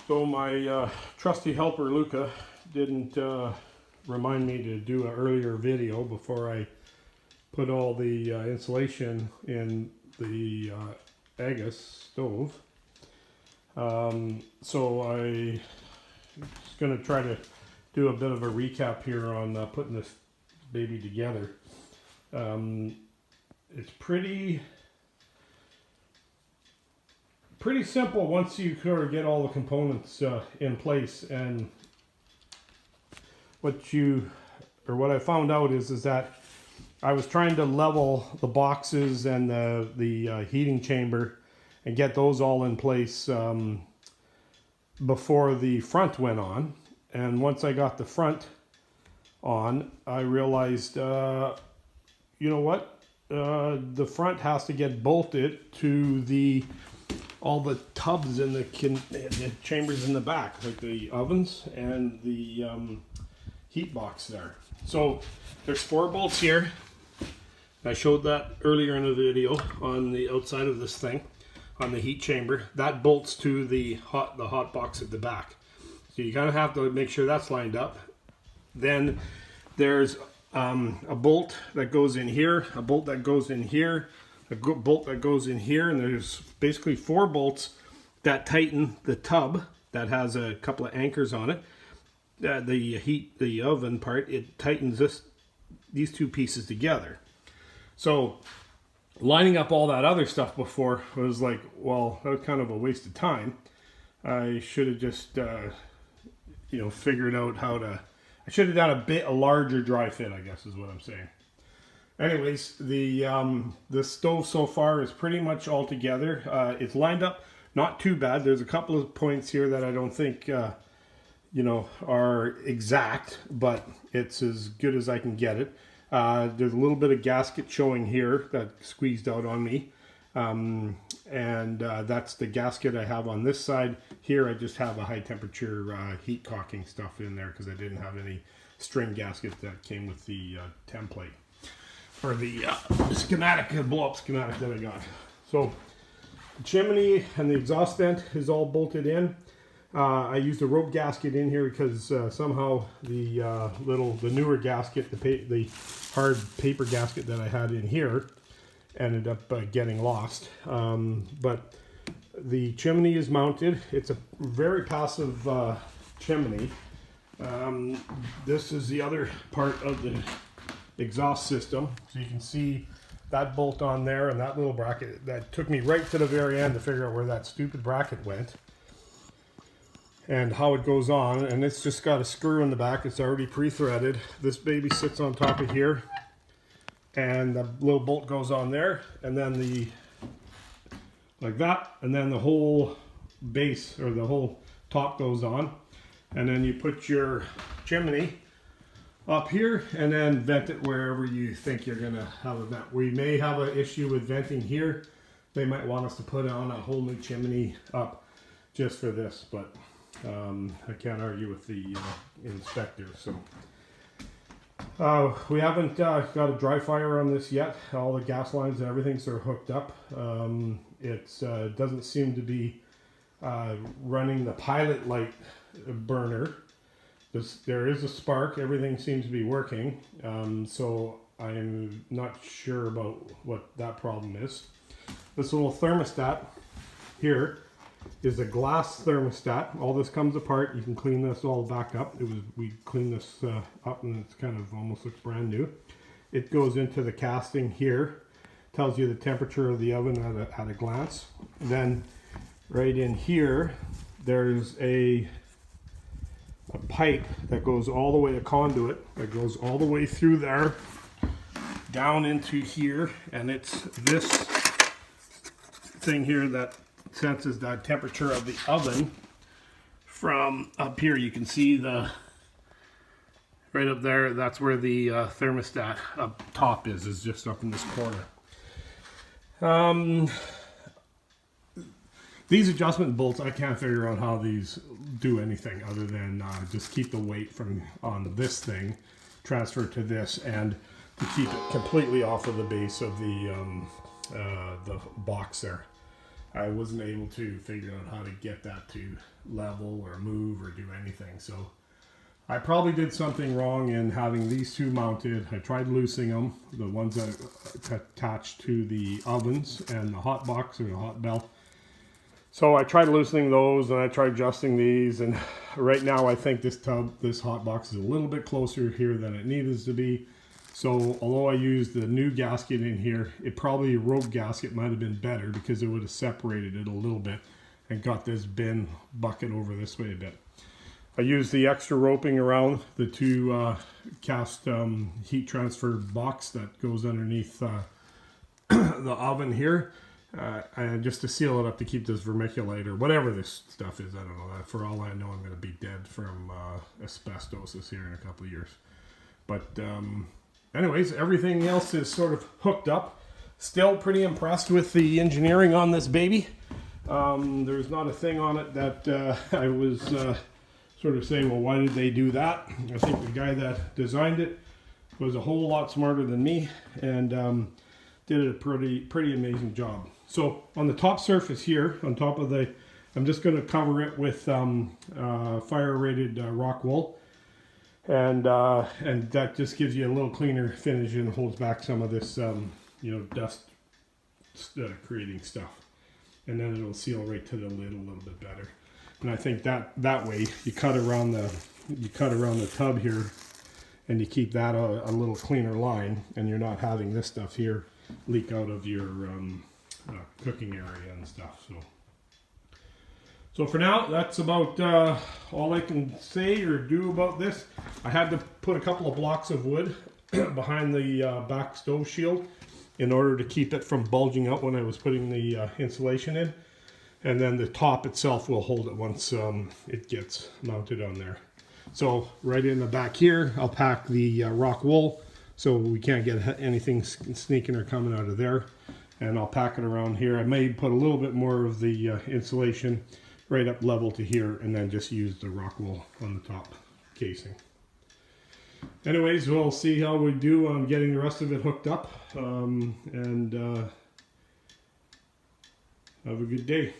So my trusty helper Luca didn't remind me to do an earlier video before I put all the insulation in the AGA stove. So I'm just going to try to do a bit of a recap here on putting this baby together. It's pretty simple once you sort of get all the components in place. And what I found out is that I was trying to level the boxes and the heating chamber and get those all in place before the front went on. And once I got the front on, I realized, you know what? The front has to get bolted to all the tubs in the chambers in the back, like the ovens and the heat box there. So there's 4 bolts here. I showed that earlier in the video on the outside of this thing, on the heat chamber. That bolts to the hot box at the back. So you kind of have to make sure that's lined up. Then there's a bolt that goes in here, a bolt that goes in here, a bolt that goes in here, and there's basically 4 bolts that tighten the tub that has a couple of anchors on it. The oven part, it tightens these 2 pieces together. So lining up all that other stuff before was like, well, that was kind of a waste of time. I should have just figured out how to. I should have done a larger dry fit, I guess is what I'm saying. Anyways, the stove so far is pretty much all together. It's lined up not too bad. There's a couple of points here that I don't think are exact, but it's as good as I can get it. There's a little bit of gasket showing here that squeezed out on me, and that's the gasket I have on this side. Here I just have a high temperature heat caulking stuff in there because I didn't have any string gasket that came with the template or the schematic, blow-up schematic that I got. So the chimney and the exhaust vent is all bolted in. I used a rope gasket in here because somehow the newer gasket, the hard paper gasket that I had in here, ended up getting lost. But the chimney is mounted. It's a very passive chimney. This is the other part of the exhaust system. So you can see that bolt on there and that little bracket. That took me right to the very end to figure out where that stupid bracket went and how it goes on. And it's just got a screw in the back. It's already pre-threaded. This baby sits on top of here, and the little bolt goes on there, and then like that, and then the whole base or the whole top goes on, and then you put your chimney up here and then vent it wherever you think you're gonna have a vent. We may have an issue with venting here. They might want us to put on a whole new chimney up just for this, but I can't argue with the inspector. So we haven't got a dry fire on this yet. All the gas lines and everything's are hooked up. It doesn't seem to be running the pilot light burner. There is a spark. Everything seems to be working. So I'm not sure about what that problem is. This little thermostat here is a glass thermostat. All this comes apart. You can clean this all back up. We cleaned this up, and it's kind of almost looks brand new. It goes into the casting here. Tells you the temperature of the oven at a glance. Then right in here, there's a pipe that goes all the way, a conduit that goes all the way through there down into here, and it's this thing here that senses the temperature of the oven from up here. You can see right up there, that's where the thermostat up top is just up in this corner. These adjustment bolts, I can't figure out how these do anything other than just keep the weight on this thing transferred to this, and to keep it completely off of the base of the box there. I wasn't able to figure out how to get that to level or move or do anything. So I probably did something wrong in having these two mounted. I tried loosening them, the ones that attach to the ovens and the hot box or the hot bell. So I tried loosening those and I tried adjusting these, and right now I think this hot box is a little bit closer here than it needs to be. So although I used the new gasket in here, it probably, a rope gasket might have been better because it would have separated it a little bit and got this bin bucket over this way a bit. I used the extra roping around the two cast heat transfer box that goes underneath the oven here. And just to seal it up to keep this vermiculite or whatever this stuff is, I don't know. For all I know, I'm going to be dead from asbestosis here in a couple of years. But anyways, everything else is sort of hooked up. Still pretty impressed with the engineering on this baby. There's not a thing on it that I was sort of saying, well, why did they do that? I think the guy that designed it was a whole lot smarter than me and did a pretty amazing job. So on the top surface here, on top of the, I'm just going to cover it with fire rated rock wool, and that just gives you a little cleaner finish and holds back some of this dust creating stuff, and then it'll seal right to the lid a little bit better. And I think that way you cut around the tub here, and you keep that a little cleaner line, and you're not having this stuff here leak out of your cooking area and stuff. So for now, that's about all I can say or do about this. I had to put a couple of blocks of wood behind the back stove shield in order to keep it from bulging out when I was putting the insulation in. And then the top itself will hold it once it gets mounted on there. So right in the back here, I'll pack the rock wool so we can't get anything sneaking or coming out of there. And I'll pack it around here. I may put a little bit more of the insulation right up level to here, and then just use the rock wool on the top casing. Anyways, we'll see how we do on getting the rest of it hooked up, and have a good day.